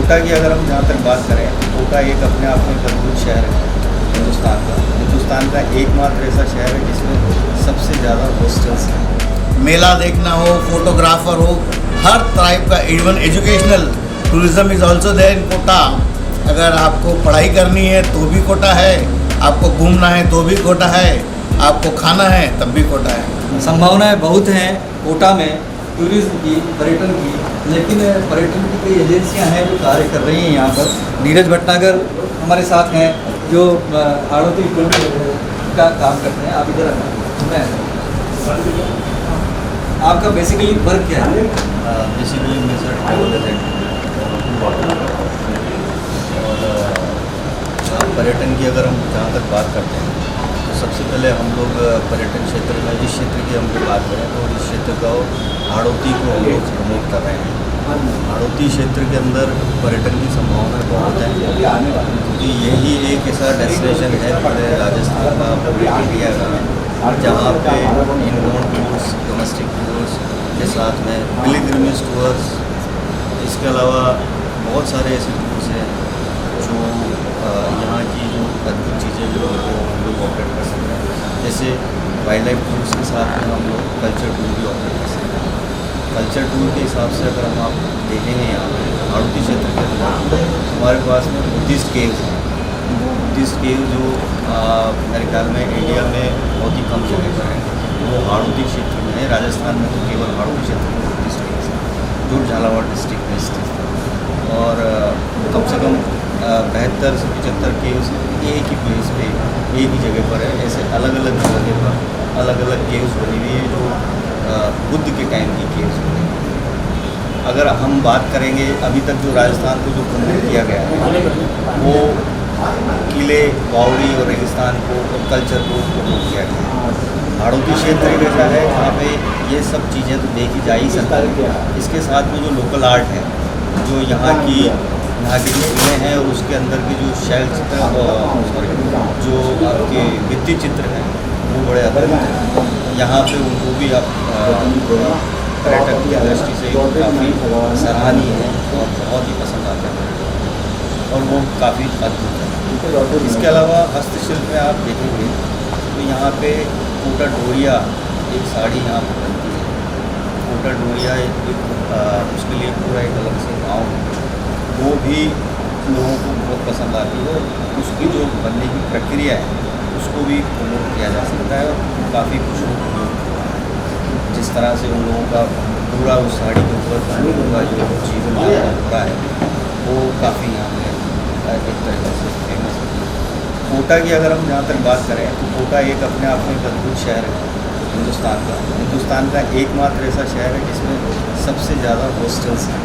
कोटा की अगर हम जहाँ तक बात करें, कोटा एक अपने आप में एक अद्भुत शहर है हिंदुस्तान का एकमात्र ऐसा शहर है जिसमें सबसे ज़्यादा हॉस्टल्स हैं। मेला देखना हो, फोटोग्राफर हो, हर टाइप का, even educational tourism is also there in Kota. अगर आपको पढ़ाई करनी है तो भी कोटा है, आपको घूमना है तो भी कोटा है, आपको खाना है तब भी कोटा है। संभावनाएं बहुत हैं कोटा में टूरिज्म की, पर्यटन की, लेकिन पर्यटन की कई एजेंसियां हैं जो कार्य कर रही हैं यहाँ पर। नीरज भटनागर हमारे साथ हैं जो आड़ोती टूर का काम करते हैं। आप इधर आपका बेसिकली वर्क क्या है? बेसिकली मैं सर ट्रैवल और पर्यटन की अगर हम जहाँ तक बात करते हैं तो सबसे पहले हम लोग पर्यटन क्षेत्र में, इस क्षेत्र की हम लोग बात करें तो इस क्षेत्र का हाड़ौती को हम लोग प्रमोट कर रहे हैं। हाड़ौती क्षेत्र के अंदर पर्यटन की संभावनाएं बहुत हैं क्योंकि यही एक ऐसा डेस्टिनेशन है पूरे राजस्थान का, पूरे इंडिया का, जहाँ पे इनबाउंड टूर्स, डोमेस्टिक टूर्स के साथ में पिलग्रिमेज टूर्स, इसके अलावा बहुत सारे ऐसे टूर्स हैं जो यहाँ की जो अद्भुत चीज़ें जो हम लोग ऑपरेट कर सकते हैं। जैसे वाइल्ड लाइफ टूर्स के साथ में हम लोग कल्चर टूर भी ऑपरेट कर सकते हैं। कल्चर टूर के हिसाब से अगर हम आप देखेंगे यहाँ पर हाड़ौती क्षेत्र के अंदर हमारे पास में बुद्धिस्ट केव्स हैं। बुद्धिस्ट केव जो मेरे ख्याल में इंडिया में बहुत ही कम जगह पर है, वो हाड़ौती क्षेत्र में है। राजस्थान में तो केवल हाड़ौती क्षेत्र में बुद्धिस्ट केव्स हैं जो झालावाड़ डिस्ट्रिक्ट में स्थित है। और कम से कम 72 से 75 केव्स एक ही प्लेस पे, एक ही जगह पर है। ऐसे अलग अलग जगह पर अलग अलग केव्स बनी हुई है जो बुद्ध के टाइम की केव्स बनी हुई है। अगर हम बात करेंगे अभी तक जो राजस्थान को जो प्रमोट किया गया है वो किले, बावड़ी और रेगिस्तान को और कल्चर को प्रमोट किया गया है। हाड़ौती क्षेत्र एक ऐसा है जहाँ पे ये सब चीज़ें तो देखी जा ही सकता है। इसके साथ में जो लोकल आर्ट है, जो यहाँ की चीज़ें हैं और उसके अंदर के जो शैल चित्र, जो आपके भित्ति चित्र हैं वो बड़े अद्भुत हैं। यहाँ पे उनको भी आप पर्यटक की दृष्टि से काफ़ी सराहनीय है और बहुत ही पसंद आते हैं और वो काफ़ी अद्भुत है। इसके अलावा हस्तशिल्प में आप देखेंगे तो यहाँ पे कोटा डोरिया एक साड़ी यहाँ पर बनती है। कोटा डोरिया उसके लिए पूरा एक अलग से गाँव है, वो भी लोगों को बहुत पसंद आती है। उसकी जो बनने की प्रक्रिया है उसको भी प्रमोट किया जा सकता है और काफ़ी कुछ लोग जिस तरह से उन लोगों का पूरा उस साड़ी के ऊपर का जो जीवन हो रहा है वो काफ़ी यहाँ पे एक तरीके से फेमस है। कोटा की अगर हम जहाँ तक बात करें तो कोटा एक अपने आप में एक अद्भुत शहर है हिंदुस्तान का एकमात्र ऐसा शहर है जिसमें सबसे ज़्यादा हॉस्टल्स हैं।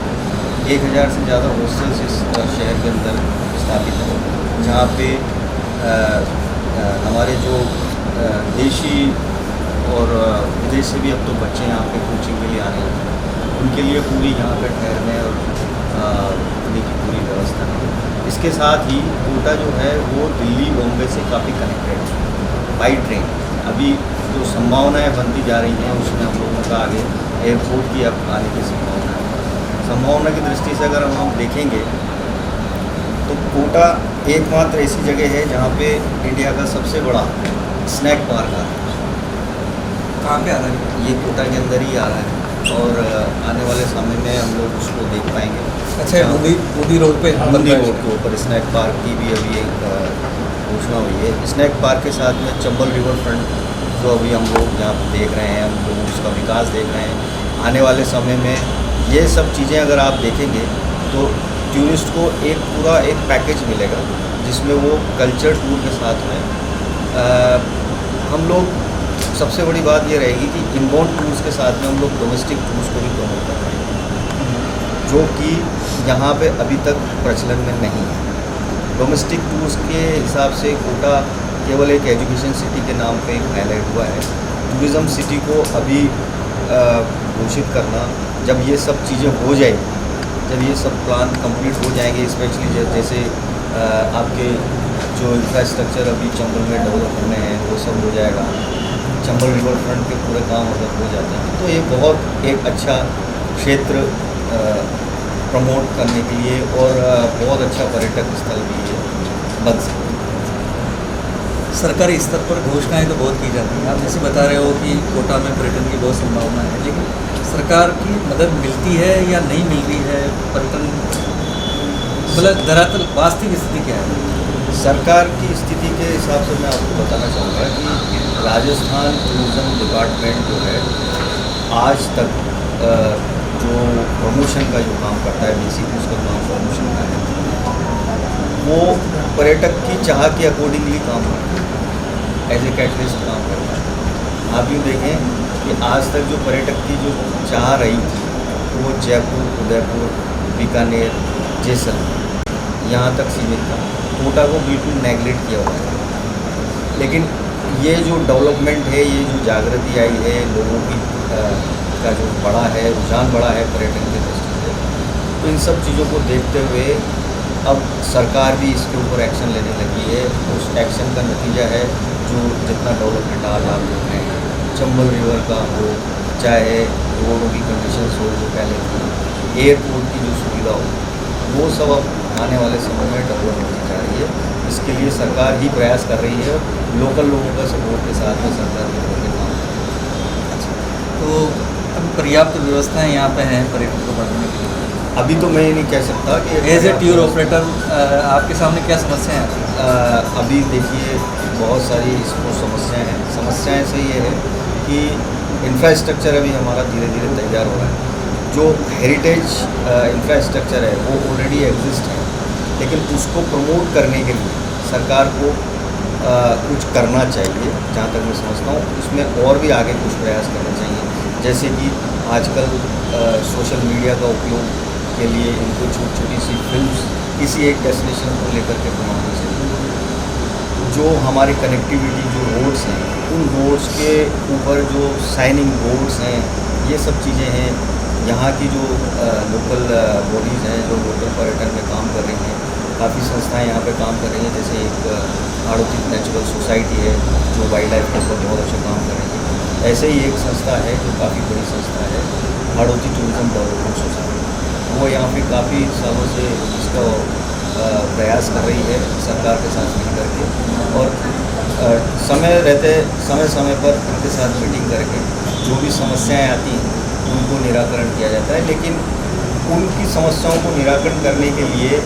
1000 से ज़्यादा हॉस्टल्स इस शहर के अंदर स्थापित हैं, जहाँ पे हमारे जो देशी और विदेश से भी अब तो बच्चे यहाँ पे कोचिंग के लिए आ रहे हैं, उनके लिए पूरी यहाँ पे ठहरने और रहने की पूरी व्यवस्था है। इसके साथ ही कोटा जो है वो दिल्ली, बॉम्बे से काफ़ी कनेक्टेड है बाई ट्रेन। अभी जो संभावनाएँ बनती जा रही हैं उसमें हम लोगों का आगे एयरपोर्ट की अब आने की संभावना की दृष्टि से अगर हम देखेंगे तो कोटा एकमात्र ऐसी जगह है जहाँ पे इंडिया का सबसे बड़ा स्नैक पार्क आ रहा है। कहाँ पे आ रहा है? ये कोटा के अंदर ही आ रहा है और आने वाले समय में हम लोग उसको देख पाएंगे। अच्छा, बूंदी रोड पे, बूंदी रोड के ऊपर स्नैक पार्क की भी अभी एक घोषणा हुई है। स्नैक पार्क के साथ में चंबल रिवर फ्रंट जो अभी हम लोग यहाँ देख रहे हैं, हम लोग उसका विकास देख रहे हैं। आने वाले समय में ये सब चीज़ें अगर आप देखेंगे तो टूरिस्ट को एक पूरा एक पैकेज मिलेगा जिसमें वो कल्चर टूर के साथ में हम लोग, सबसे बड़ी बात ये रहेगी कि इनबाउंड टूर्स के साथ में हम लोग डोमेस्टिक टूर्स को भी प्रमोट कर रहे हैं जो कि यहाँ पे अभी तक प्रचलन में नहीं है। डोमेस्टिक टूर्स के हिसाब से कोटा केवल एक एजुकेशन सिटी के नाम पे हाईलाइट हुआ है। टूरिज़्म सिटी को अभी घोषित करना, जब ये सब चीज़ें हो जाएगी, जब ये सब प्लान कंप्लीट हो जाएंगे, स्पेशली जैसे आपके जो इंफ्रास्ट्रक्चर अभी चंबल में डेवलप होने हैं वो सब हो जाएगा, चंबल रिवर फ्रंट के पूरे काम अगर हो जाते हैं तो ये बहुत एक अच्छा क्षेत्र प्रमोट करने के लिए और बहुत अच्छा पर्यटक स्थल भी ये बन सकता है। सरकारी स्तर पर घोषणाएं तो बहुत की जाती हैं। आप जैसे बता रहे हो कि कोटा में पर्यटन की बहुत संभावना है, लेकिन सरकार की मदद मिलती है या नहीं मिल रही है? पर्यटन मतलब दरअसल वास्तविक स्थिति क्या है? सरकार की स्थिति के हिसाब से मैं आपको बताना चाहूँगा कि राजस्थान टूरिज़्म डिपार्टमेंट जो है आज तक जो प्रमोशन का जो काम करता है, बेसिक उसका काम प्रमोशन का है, वो पर्यटक की चाह के अकॉर्डिंगली काम करता है, एज ए कैटलिस्ट काम करता है। आप यूँ देखें कि आज तक जो पर्यटक की जो चाह रही थी वो जयपुर, उदयपुर, बीकानेर, जैसलमेर यहाँ तक सीमित था। कोटा को बिल्कुल नेगलेक्ट किया हुआ है। लेकिन ये जो डेवलपमेंट है, ये जो जागृति आई है, लोगों की का जो बड़ा है, रुझान बड़ा है पर्यटन के दृष्टि से, तो इन सब चीज़ों को देखते हुए अब सरकार भी इसके ऊपर एक्शन लेने लगी है। उस एक्शन का नतीजा है जो जितना डेवलपमेंट आज आप देख रहे हैं, चंबल रिवर का हो, चाहे रोडों की कंडीशंस हो जो पहले थी, एयरपोर्ट की जो सुविधा हो, वो सब अब आने वाले समय में डेवलप होती जा रही है। इसके लिए सरकार ही प्रयास कर रही है, लोकल लोगों का सपोर्ट के साथ में सरकार मिलकर के काम कर रही है। तो अब पर्याप्त व्यवस्थाएं यहाँ पे हैं पर्यटन को बढ़ाने के लिए? अभी तो मैं ये नहीं कह सकता कि एज ए टूर ऑपरेटर आपके सामने क्या समस्याएं आती हैं? अभी देखिए बहुत सारी इसको समस्याएं हैं। समस्याएं से ये है कि इंफ्रास्ट्रक्चर अभी हमारा धीरे धीरे तैयार हो रहा है। जो हेरिटेज इंफ्रास्ट्रक्चर है वो ऑलरेडी एग्जिस्ट है, लेकिन उसको प्रमोट करने के लिए सरकार को कुछ करना चाहिए। जहाँ तक मैं समझता हूँ उसमें और भी आगे कुछ प्रयास करने चाहिए। जैसे कि आजकल सोशल मीडिया का उपयोग के लिए इनको छोटी छोटी सी फिल्म्स किसी एक डेस्टिनेशन को लेकर के बनानी चाहिए। जो हमारी कनेक्टिविटी जो रोड्स हैं, उन रोड्स के ऊपर जो साइनिंग बोर्ड्स हैं, ये सब चीज़ें हैं। यहाँ की जो लोकल बॉडीज़ हैं जो लोकल पर्यटन में काम कर रही हैं, काफ़ी संस्थाएं यहाँ पे काम कर रही हैं। जैसे एक आड़ोती नेचुरल सोसाइटी है जो वाइल्ड लाइफ के ऊपर बहुत अच्छा काम कर रही है। ऐसे ही एक संस्था है जो काफ़ी बड़ी संस्था है, आड़ोती टूरिज़्म डेवलपमेंट सोसाइटी। वो यहाँ पे काफ़ी सालों से इसका प्रयास कर रही है सरकार के साथ मिल करके, और समय समय पर उनके साथ मीटिंग करके जो भी समस्याएं आती हैं उनको निराकरण किया जाता है। लेकिन उनकी समस्याओं को निराकरण करने के लिए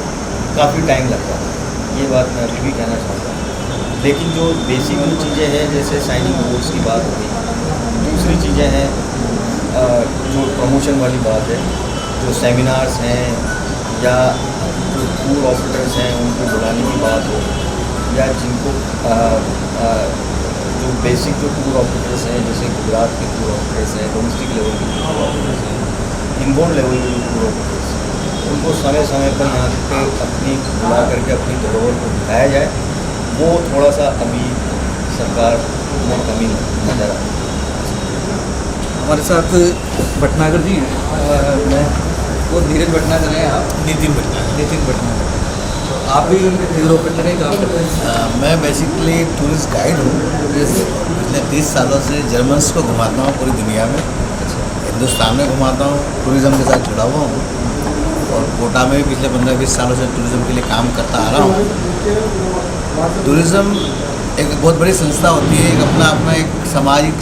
काफ़ी टाइम लगता है, ये बात मैं अभी भी कहना चाहता हूँ। लेकिन जो बेसिक जो चीज़ें हैं, जैसे साइनिंग बोर्ड्स की बात हो गई, दूसरी चीज़ें हैं जो प्रमोशन वाली बात है, जो सेमिनार्स हैं या जो टूर ऑपरेटर्स हैं उनको बुलाने की बात हो, या जिनको जो बेसिक जो टूर ऑपरेटर्स हैं, जैसे गुजरात के टूर ऑपरेटर्स हैं, डोमेस्टिक लेवल के टूर ऑपरेटर्स हैं, इनबाउंड लेवल के जो टूर ऑपरेटर्स हैं, उनको समय समय पर यहाँ पे अपनी बुला करके अपनी धरोहर को दिखाया जाए। वो थोड़ा सा अभी सरकार में कमी नजर आती है। हमारे साथ भटनागर जी हैं, मैं वो धीरज भटनागर हैं, आप नितिन भटनागर। नितिन भटनागर। तो आप भी टूर ऑपरेटर हैं, काम करते हैं? मैं बेसिकली टूरिस्ट गाइड हूँ। पिछले 30 सालों से जर्मन्स को घुमाता हूँ पूरी दुनिया में, हिंदुस्तान में घुमाता हूँ, टूरिज़्म के साथ जुड़ा हुआ हूँ, और कोटा में भी पिछले 15-20 सालों से टूरिज़्म के लिए काम करता आ रहा हूँ। टूरिज़्म एक बहुत बड़ी संस्था होती है, एक अपना एक सामाजिक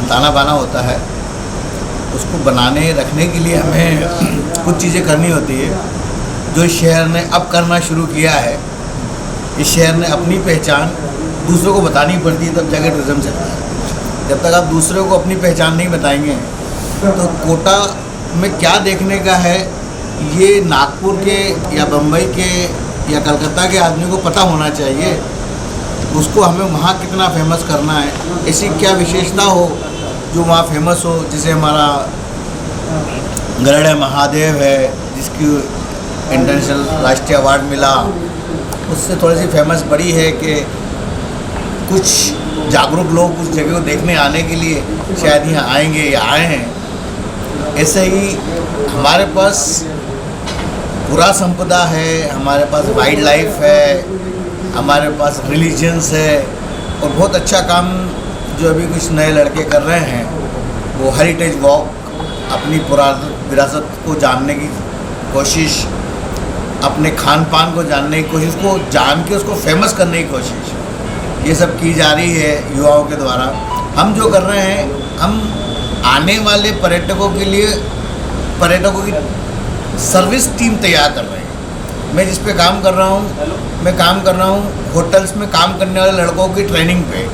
ताना बाना होता है। उसको बनाने रखने के लिए हमें कुछ चीज़ें करनी होती है, जो इस शहर ने अब करना शुरू किया है। इस शहर ने अपनी पहचान दूसरों को बतानी पड़ती है, तब जाके टूरिज़्म चलता है। जब तक आप दूसरों को अपनी पहचान नहीं बताएंगे, तो कोटा में क्या देखने का है ये नागपुर के या बम्बई के या कलकत्ता के आदमी को पता होना चाहिए। उसको हमें वहाँ कितना फेमस करना है, ऐसी क्या विशेषता हो जो वहाँ फेमस हो। जैसे हमारा गरुड़ महादेव है, जिसकी इंटरनेशनल राष्ट्रीय अवार्ड मिला, उससे थोड़ी सी फेमस बड़ी है कि कुछ जागरूक लोग उस जगह को देखने आने के लिए शायद यहाँ आएंगे या आए हैं। ऐसे ही हमारे पास पूरा संपदा है, हमारे पास वाइल्ड लाइफ है, हमारे पास रिलीजन्स है, और बहुत अच्छा काम जो अभी कुछ नए लड़के कर रहे हैं वो हेरिटेज वॉक, अपनी पुरातन विरासत को जानने की कोशिश, अपने खान पान को जानने की कोशिश, उसको जान के उसको फेमस करने की कोशिश, ये सब की जा रही है युवाओं के द्वारा। हम जो कर रहे हैं, हम आने वाले पर्यटकों के लिए पर्यटकों की सर्विस टीम तैयार कर रहे हैं। मैं जिस पे काम कर रहा हूँ, मैं काम कर रहा हूँ होटल्स में काम करने वाले लड़कों की ट्रेनिंग पे,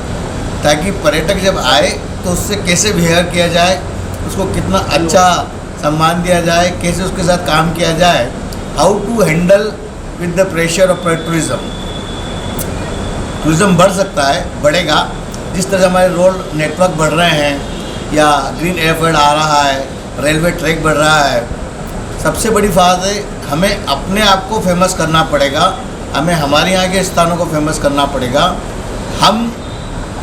ताकि पर्यटक जब आए तो उससे कैसे बिहेव किया जाए, उसको कितना अच्छा सम्मान दिया जाए, कैसे उसके साथ काम किया जाए, how to handle with the pressure of tourism. Tourism बढ़ सकता है, बढ़ेगा, जिस तरह हमारे रोड नेटवर्क बढ़ रहे हैं या ग्रीन एयरफील्ड आ रहा है, रेलवे ट्रैक बढ़ रहा है। सबसे बड़ी बात है, हमें अपने आप को फेमस करना पड़ेगा, हमें हमारे यहाँ के स्थानों को फेमस करना पड़ेगा। हम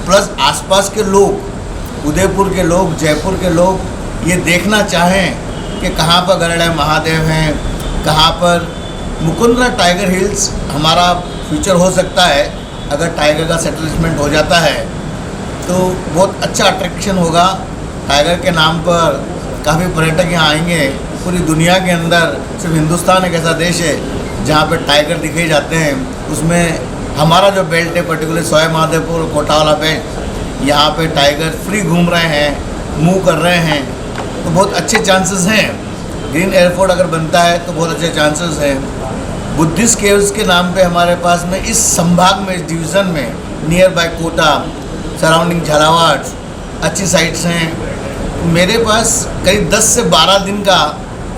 प्लस आसपास के लोग, उदयपुर के लोग, जयपुर के लोग ये देखना चाहें कि कहाँ पर गरुड़ महादेव हैं, कहाँ पर मुकुंदरा टाइगर हिल्स हमारा फ्यूचर हो सकता है। अगर टाइगर का सेटलमेंट हो जाता है तो बहुत अच्छा अट्रैक्शन होगा। टाइगर के नाम पर काफ़ी पर्यटक यहाँ आएंगे। पूरी दुनिया के अंदर सिर्फ हिंदुस्तान एक ऐसा देश है जहाँ पे टाइगर दिखे जाते हैं। उसमें हमारा जो बेल्ट है, पर्टिकुलर सवाई माधोपुर कोटा वाला बेल्ट, यहाँ पे टाइगर फ्री घूम रहे हैं, मूव कर रहे हैं, तो बहुत अच्छे चांसेस हैं। ग्रीन एयरपोर्ट अगर बनता है तो बहुत अच्छे चांसेस हैं। बुद्धिस्ट केव्स के नाम पे हमारे पास में इस संभाग में, इस डिवीज़न में, nearby Kota, surrounding Jhalawar अच्छी साइट्स हैं। मेरे पास करीब 10 से 12 दिन का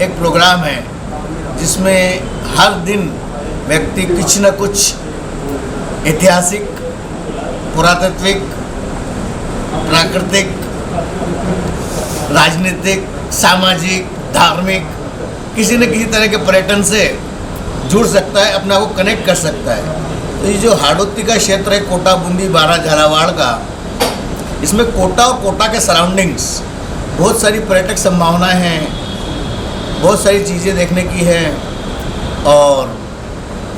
एक प्रोग्राम है जिसमें हर दिन व्यक्ति कुछ न कुछ ऐतिहासिक, पुरातात्विक, प्राकृतिक, राजनीतिक, सामाजिक, धार्मिक, किसी न किसी तरह के पर्यटन से जुड़ सकता है, अपने आप को कनेक्ट कर सकता है। तो ये जो हाड़ौती का क्षेत्र है, कोटा, बूंदी, बारा, झालावाड़ का, इसमें कोटा और कोटा के सराउंडिंग्स बहुत सारी पर्यटक संभावनाएं हैं, बहुत सारी चीज़ें देखने की है और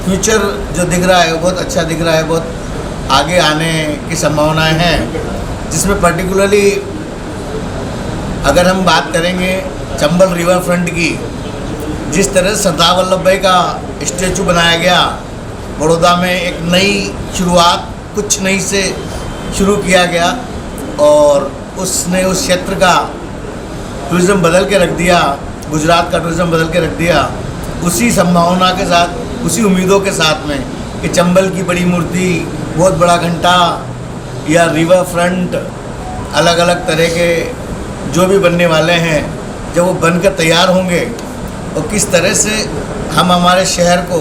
फ्यूचर जो दिख रहा है वो बहुत अच्छा दिख रहा है। बहुत आगे आने की संभावनाएं हैं, जिसमें पर्टिकुलरली अगर हम बात करेंगे चंबल रिवर फ्रंट की, जिस तरह से सरदार वल्लभ भाई का स्टैचू बनाया गया, बड़ौदा में एक नई शुरुआत, कुछ नई से शुरू किया गया और उसने उस क्षेत्र का टूरिज़्म बदल के रख दिया, गुजरात का टूरिज़्म बदल के रख दिया। उसी संभावना के साथ, उसी उम्मीदों के साथ में कि चंबल की बड़ी मूर्ति, बहुत बड़ा घंटा या रिवर फ्रंट, अलग अलग तरह के जो भी बनने वाले हैं, जब वो बनकर तैयार होंगे और किस तरह से हम हमारे शहर को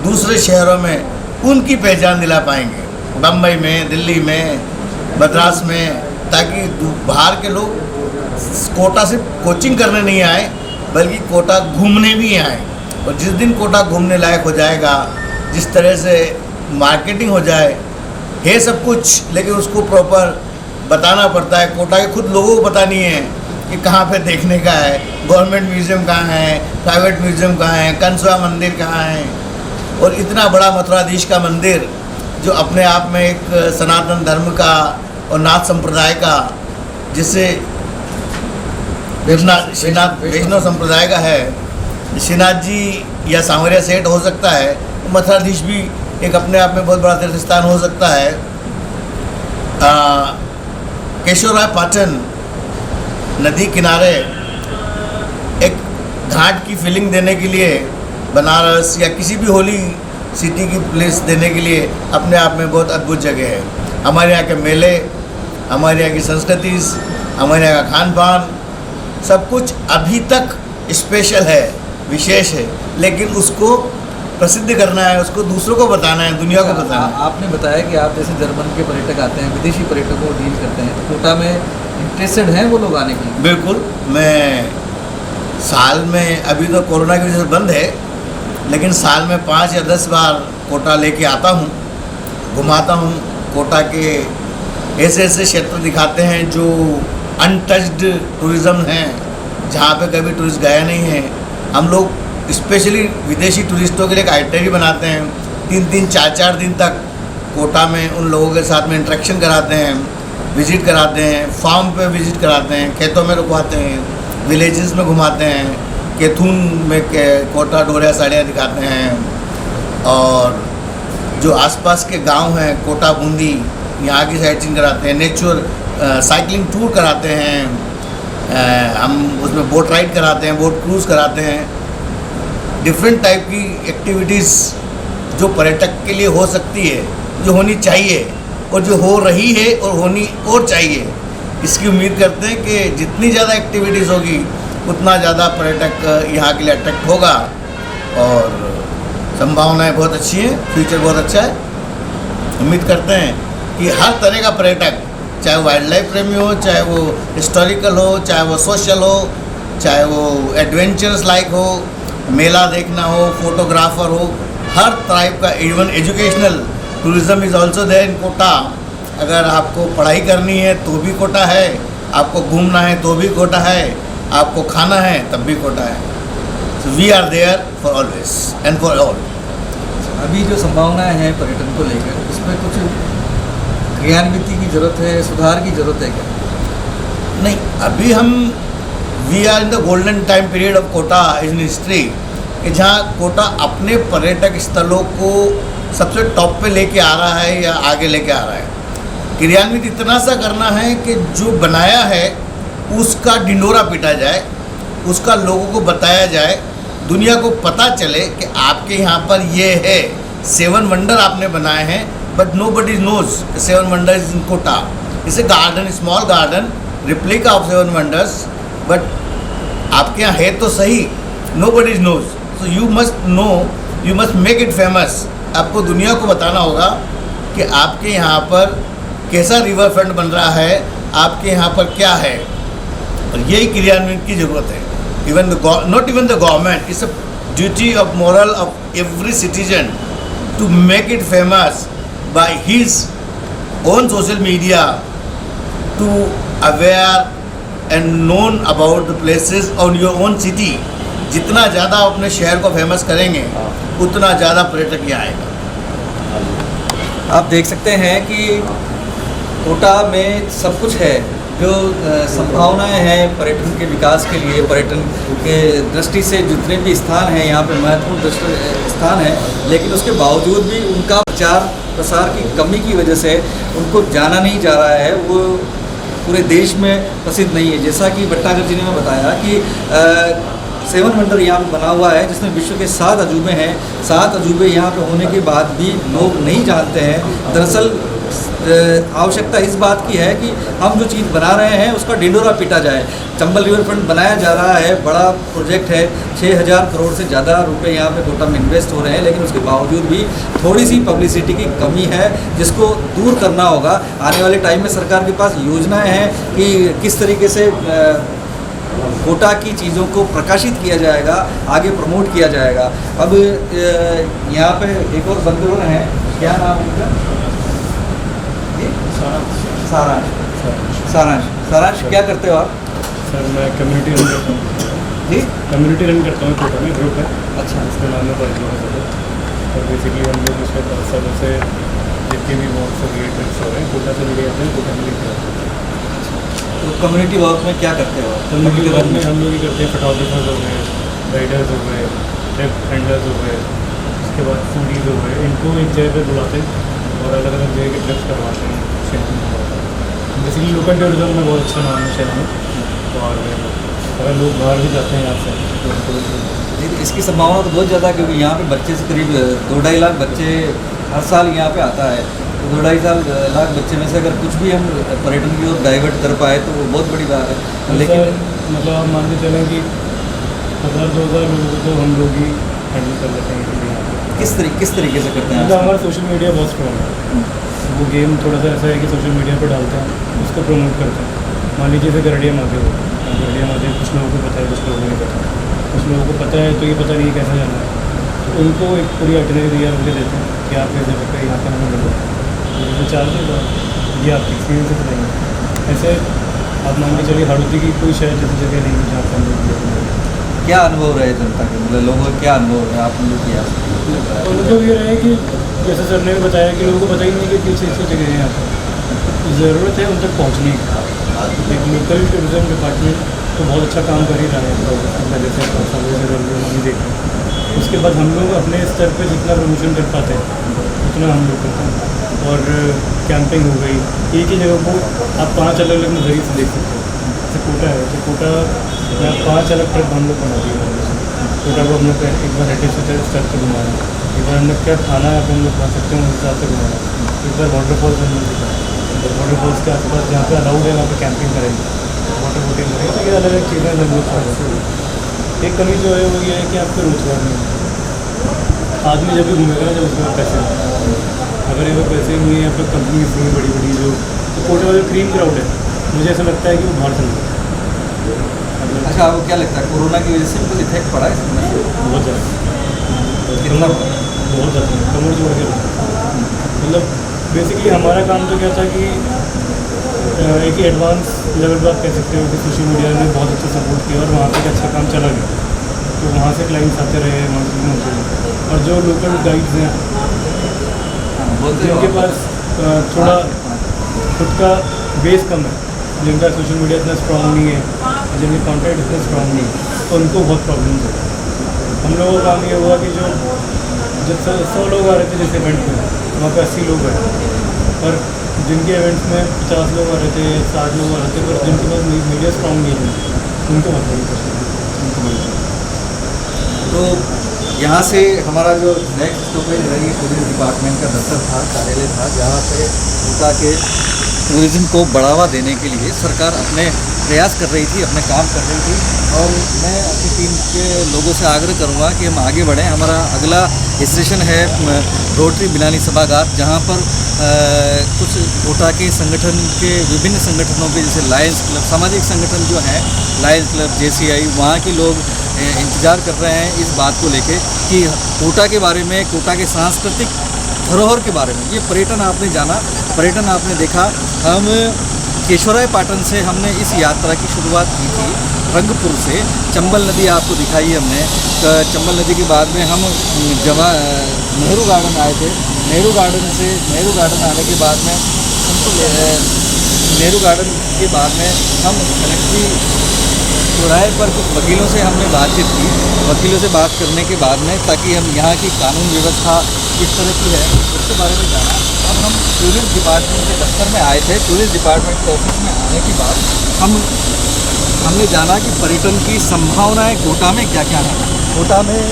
दूसरे शहरों में उनकी पहचान दिला पाएंगे, बम्बई में, दिल्ली में, मद्रास में, ताकि बाहर के लोग कोटा से कोचिंग करने नहीं आए बल्कि कोटा घूमने भी आए। और जिस दिन कोटा घूमने लायक हो जाएगा, जिस तरह से मार्केटिंग हो जाए, है सब कुछ, लेकिन उसको प्रॉपर बताना पड़ता है। कोटा के खुद लोगों को पता नहीं है कि कहाँ पे देखने का है, गवर्नमेंट म्यूज़ियम कहाँ है, प्राइवेट म्यूज़ियम कहाँ है, कंसवा मंदिर कहाँ है। और इतना बड़ा मथुराधीश का मंदिर जो अपने आप में एक सनातन धर्म का और नाथ संप्रदाय का, जिससे वैष्णव संप्रदाय का है, श्रीनाथ जी या सांवरिया सेठ हो सकता है, तो मथुराधीश भी एक अपने आप में बहुत बड़ा तीर्थ स्थान हो सकता है। केशवराय पाटन नदी किनारे एक घाट की फीलिंग देने के लिए, बनारस या किसी भी होली सिटी की प्लेस देने के लिए अपने आप में बहुत अद्भुत जगह है। हमारे यहाँ के मेले, हमारे यहाँ की संस्कृति, हमारे यहाँ का खान पान, सब कुछ अभी तक स्पेशल है, विशेष है, लेकिन उसको प्रसिद्ध करना है, उसको दूसरों को बताना है, दुनिया को बताना है। आपने बताया कि आप जैसे जर्मन के पर्यटक आते हैं, विदेशी पर्यटकों को डील करते हैं, तो कोटा में इंटरेस्टेड हैं वो लोग आने के? बिल्कुल, मैं साल में, अभी तो कोरोना की वजह से बंद है, लेकिन साल में 5 या 10 बार कोटा लेके आता हूँ, घुमाता हूँ। कोटा के ऐसे ऐसे क्षेत्र दिखाते हैं जो अनटच्ड टूरिज़्म हैं, जहाँ पे कभी टूरिस्ट गया नहीं है। हम लोग स्पेशली विदेशी टूरिस्टों के लिए एक आइटनरी बनाते हैं, 3-3, 4-4 दिन तक कोटा में उन लोगों के साथ में इंटरेक्शन कराते हैं, विज़िट कराते हैं, फार्म पे विज़िट कराते हैं, खेतों में रुकवाते हैं, विलेजेस में घुमाते हैं केथुन में कोटा डोरिया साड़ियाँ दिखाते हैं, और जो आसपास के गांव हैं कोटा बूंदी, यहाँ की साइट सीइंग कराते हैं, नेचुरल साइकिलिंग टूर कराते हैं, हम उसमें बोट राइड कराते हैं, बोट क्रूज़ कराते हैं। डिफरेंट टाइप की एक्टिविटीज़ जो पर्यटक के लिए हो सकती है, जो होनी चाहिए और जो हो रही है और होनी और चाहिए, इसकी उम्मीद करते हैं कि जितनी ज़्यादा एक्टिविटीज़ होगी उतना ज़्यादा पर्यटक यहाँ के लिए अट्रैक्ट होगा, और संभावनाएं बहुत अच्छी हैं, फ्यूचर बहुत अच्छा है। उम्मीद करते हैं कि हर तरह का पर्यटक, चाहे वो वाइल्ड लाइफ प्रेमी हो, चाहे वो हिस्टोरिकल हो, चाहे वो सोशल हो, चाहे वो एडवेंचरस लाइक हो, मेला देखना हो, फोटोग्राफर हो, हर टाइप का, even educational tourism is also there in Kota. अगर आपको पढ़ाई करनी है तो भी कोटा है, आपको घूमना है तो भी कोटा है, आपको खाना है तब भी कोटा है। So we are there for always and for all. अभी जो संभावनाएं हैं पर्यटन को लेकर, उसमें कुछ क्रियान्विति की ज़रूरत है, सुधार की ज़रूरत है क्या? नहीं, अभी हम we are in the golden time period of Kota in history, कि जहाँ कोटा अपने पर्यटक स्थलों को सबसे टॉप पे लेके आ रहा है या आगे लेके आ रहा है। क्रियान्वित इतना सा करना है कि जो बनाया है उसका ढिंडोरा पीटा जाए, उसका लोगों को बताया जाए, दुनिया को पता चले कि आपके यहाँ पर ये है, 7 वंडर आपने बनाए हैं, but nobody knows 7 wonder is in Kota. It's a garden, small garden, replica of 7 wonders, but आपके यहाँ है तो सही, nobody knows. So you must know, you must make it famous. आपको दुनिया को बताना होगा कि आपके यहाँ पर कैसा रिवर फ्रंट बन रहा है, आपके यहाँ पर क्या है, और यही क्रियान्वयन की ज़रूरत है। Even not even the government, it's a duty of moral of every citizen to make it famous by his own social media, to aware and known about the places on your own city. जितना ज़्यादा अपने शहर को famous करेंगे उतना ज़्यादा पर्यटक यहाँ आएगा। आप देख सकते हैं कि कोटा में सब कुछ है, जो संभावनाएं हैं पर्यटन के विकास के लिए, पर्यटन के दृष्टि से जितने भी स्थान हैं यहाँ पे महत्वपूर्ण स्थान हैं, लेकिन उसके बावजूद भी उनका प्रचार प्रसार की कमी की वजह से उनको जाना नहीं जा रहा है, वो पूरे देश में प्रसिद्ध नहीं है। जैसा कि भट्टागर जी ने बताया कि 7 वंडर यहाँ पे बना हुआ है, जिसमें विश्व के 7 अजूबे हैं। 7 अजूबे यहाँ पे होने के बाद भी लोग नहीं जानते हैं। दरअसल आवश्यकता इस बात की है कि हम जो चीज़ बना रहे हैं उसका ढिंडोरा पीटा जाए। चंबल रिवर फ्रंट बनाया जा रहा है, बड़ा प्रोजेक्ट है, 6000 करोड़ से ज़्यादा रुपए यहाँ पे कोटा में इन्वेस्ट हो रहे हैं, लेकिन उसके बावजूद भी थोड़ी सी पब्लिसिटी की कमी है, जिसको दूर करना होगा। आने वाले टाइम में सरकार के पास योजनाएं हैं कि किस तरीके से कोटा की चीज़ों को प्रकाशित किया जाएगा, आगे प्रमोट किया जाएगा। अब यहाँ पे एक और बंधुगण हैं, क्या नाम है उनका? सारांश, क्या करते हो आप? सर मैं कम्युनिटी रन करता हूँ। जी, कम्युनिटी रन करता हूँ, कोटा में ग्रुप है। अच्छा, इसका नाम है परिचय। और बेसिकली हम लोग उसके सालों से जितने भी वॉक्स और रिलेटेड्स हो रहे हैं कोटा से जुड़े जाते हैं, कोटा में लेकर आते हैं। तो कम्युनिटी वर्क में क्या करते हो? कम्युनिटी वर्क में हम लोग ही करते हैं, फोटोग्राफर्स हो गए, राइडर्स हो गए, ट्रिप हैंडलर्स हो गए, उसके बाद फूडीज हो गए, इनको एक जगह पर बुलाते हैं और अलग अलग जगह के ट्रिप्स करवाते हैं, शहर में करवाते हैं। बेसिकली लोकल टूरिज्म में बहुत अच्छा नाम है शहर में, और अगर लोग बाहर भी जाते हैं यहाँ से तो इसकी संभावना तो बहुत ज़्यादा है, क्योंकि यहाँ पे बच्चे से करीब 2-2.5 लाख बच्चे हर साल यहाँ पे आता है। तो 2-2.5 लाख बच्चे में से अगर कुछ भी हम पर्यटन की ओर डाइवर्ट कर पाए तो वो बहुत बड़ी बात है। लेकिन मतलब आप मान के चलें कि 1000-2000 लोगों को तो हम लोग ही हैंडल कर लेते हैं यहाँ पे। किस तरीके से करते हैं? मतलब हमारा सोशल मीडिया बहुत स्ट्रॉन्ग है। वो गेम थोड़ा सा ऐसा है कि सोशल मीडिया पर डालते हैं, उसको प्रमोट करते हैं। मान लीजिए जैसे गरडिया महादेव हो, गरडिया महादेव कुछ लोगों को पता है, कुछ लोगों को नहीं पता। कुछ लोगों को पता है तो ये पता नहीं कैसा जाना है, तो उनको एक पूरी आइटनरी तैयार करके देते हैं कि आप कैसे सकते हैं, यहाँ पर हमें मिलो, जैसे चार्ज है तो ये आपकी एक्सपीरियंस से बताएंगे। ऐसे आप मान के चलिए हाड़ौती की कोई शहर जैसी जगह नहीं है जहाँ पर हम लोग। क्या अनुभव रहे जनता के, मतलब लोगों का क्या अनुभव है आप लोग किया? अनुभव ये रहे कि जैसे सर ने भी बताया कि लोगों को पता ही नहीं कि किस चीज़ की जगह है यहाँ पर, ज़रूरत है उन तक पहुँचने की। एक लोकल टूरिज़्म डिपार्टमेंट तो बहुत अच्छा काम कर ही रहा है पहले से 5 सालों से हम देख रहे हैं। उसके बाद हम लोग अपने स्तर पे जितना प्रमोशन कर पाते हैं उतना हम लोग करते हैं। और कैंपिंग हो गई, एक ही जगह को आप 5 अलग अलग नज़रिए से देख सकते हो। जैसे कोटा है तो कोटा में 5 अलग ट्रिप हम लोग बना दिए हैं। कोटा को हम लोग एक बार हेरिटेज स्तर पर घुमाया, एक बार हमने क्या खाना है हम लोग खा सकते हैं उस हिसाब से घुमाया, एक बार वाटरफॉल्स हम लोग दिखाया, वाटरफॉल्स के आसपास जहाँ पे अलाउड है वहाँ पे कैंपिंग करेंगे, वाटर बोटिंग करेंगे। तो ये अलग अलग चीज़ें हम लोग कर। एक कमी जो है वो ये है कि आपको रोजगार नहीं है। आदमी जब भी घूमेगा ना जब उसके पास पैसे हैं, अगर ये पैसे नहीं है या फिर कंपनीज नहीं बड़ी बड़ी जो, तो कोटे वाला क्रीम क्राउड है, मुझे ऐसा लगता है कि वो बाहर चल रहा है। अच्छा, आपको क्या लगता है कोरोना की वजह से कुछ इफेक्ट पड़ा है इसमें? बहुत ज़्यादा, कितना? बहुत ज़्यादा कमर जोड़ के मतलब बेसिकली हमारा काम तो क्या था कि एक ही एडवांस लेवल पर आप कह सकते हो कि सोशल मीडिया ने बहुत अच्छा सपोर्ट किया और वहाँ पे एक अच्छा काम चला गया, तो वहाँ से क्लाइंट्स आते रहे, वहाँ से होते रहे। और जो लोकल गाइड्स हैं जिनके पास थोड़ा खुद का बेस कम है, जिनका सोशल मीडिया इतना स्ट्रॉन्ग नहीं है, जिनके कॉन्टैक्ट इतना स्ट्रॉन्ग नहीं है, तो उनको बहुत प्रॉब्लम्स है। हम लोगों का काम ये हुआ कि जो जब 100 लोग आ रहे थे जैसे इवेंट में, वहाँ पे 80 लोग आए, और जिनके इवेंट्स में 50 लोग आ रहे थे, 60 लोग आ रहे थे, पर जिनके पास मीडिया स्ट्रॉन्ग नहीं है उनको बहुत बड़ी परेशानी। तो यहाँ से हमारा जो नेक्स्ट स्टॉपेज है ये टूरिज्म डिपार्टमेंट का दफ्तर था, कार्यालय था, जहाँ पे कोटा के टूरिज़्म को बढ़ावा देने के लिए सरकार अपने प्रयास कर रही थी, अपने काम कर रही थी। और मैं अपनी टीम के लोगों से आग्रह करूँगा कि हम आगे बढ़ें। हमारा अगला स्टेशन है रोटरी बिलानी सभागार, जहाँ पर कुछ कोटा के संगठन के विभिन्न संगठनों के जैसे लायंस क्लब, सामाजिक संगठन जो हैं लायंस क्लब, JCI, वहाँ के लोग इंतज़ार कर रहे हैं इस बात को लेके कि कोटा के बारे में, कोटा के सांस्कृतिक धरोहर के बारे में। ये पर्यटन आपने जाना, पर्यटन आपने देखा। हम केशवराय पाटन से हमने इस यात्रा की शुरुआत की थी, रंगपुर से चंबल नदी आपको दिखाई हमने। चंबल नदी के बाद में हम जहाँ नेहरू गार्डन आए थे, नेहरू गार्डन आने के बाद में नेहरू गार्डन के बाद में हम कलेक्ट्री चौराहे पर कुछ वकीलों से हमने बातचीत की। वकीलों से बात करने के बाद में, ताकि हम यहाँ की कानून व्यवस्था किस तरह की है उसके बारे में जाना। अब हम टूरिस्ट डिपार्टमेंट के दफ्तर में आए थे। टूरिस्ट डिपार्टमेंट के ऑफिस में आने के बाद हमने जाना कि पर्यटन की संभावनाएं कोटा में क्या क्या हैं। कोटा में